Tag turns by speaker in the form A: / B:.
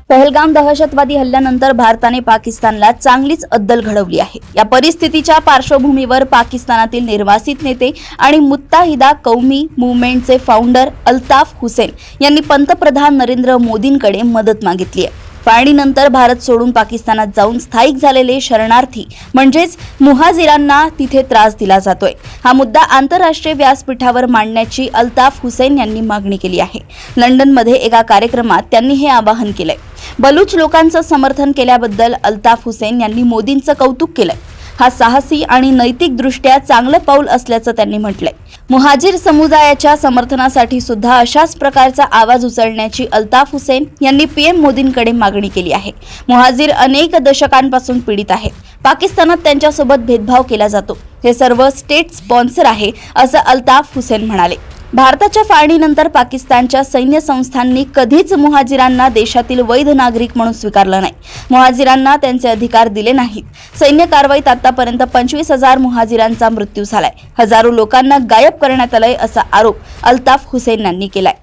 A: पहलगाम दहशतवादी हल्ल्यानंतर भारताने पाकिस्तानला चांगलीच अद्दल घडवली आहे। या परिस्थितीच्या पार्श्वभूमीवर पाकिस्तानातील निर्वासित नेते आणि मुत्ताहिदा कौमी मूव्हमेंटचे फाउंडर अल्ताफ हुसेन यांनी पंतप्रधान नरेंद्र मोदींकडे मदत मागितली आहे। फाळणीनंतर भारत सोडून पाकिस्तानात जाऊन स्थायिक झालेले शरणार्थी म्हणजेच मुहाजिरांना तिथे त्रास दिला जातोय। हा मुद्दा आंतरराष्ट्रीय व्यासपीठावर मांडण्याची अल्ताफ हुसेन यांनी मागणी केली आहे। लंडनमध्ये एका कार्यक्रमात त्यांनी हे आवाहन केलंय। बलूच लोकांचं समर्थन केल्याबद्दल अल्ताफ हुसेन यांनी मोदींचं कौतुक केलंय। हा साहसी आणि नैतिकदृष्ट्या चांगलं पाऊल असल्याचं त्यांनी म्हटलंय। मुहाजिर समुदायाच्या समर्थनासाठी सुद्धा अशाच प्रकारचा आवाज उचलण्याची अल्ताफ हुसेन यांनी पीएम मोदींकडे मागणी केली आहे। मुहाजिर अनेक दशकांपासून पीडित आहेत। पाकिस्तानात त्यांच्यासोबत भेदभाव केला जातो। हे सर्व स्टेट स्पॉन्सर आहे असं अल्ताफ हुसेन म्हणाले। भारताच्या फाळणीनंतर पाकिस्तानच्या सैन्य संस्थांनी कधीच मुहाजिरांना देशातील वैध नागरिक म्हणून स्वीकारलं नाही। मुहाजिरांना त्यांचे अधिकार दिले नाहीत। सैन्य कारवाईत आतापर्यंत 25,000 मुहाजिरांचा मृत्यू झालाय। हजारो लोकांना गायब करण्यात आलंय असा आरोप अल्ताफ हुसेन यांनी केलाय।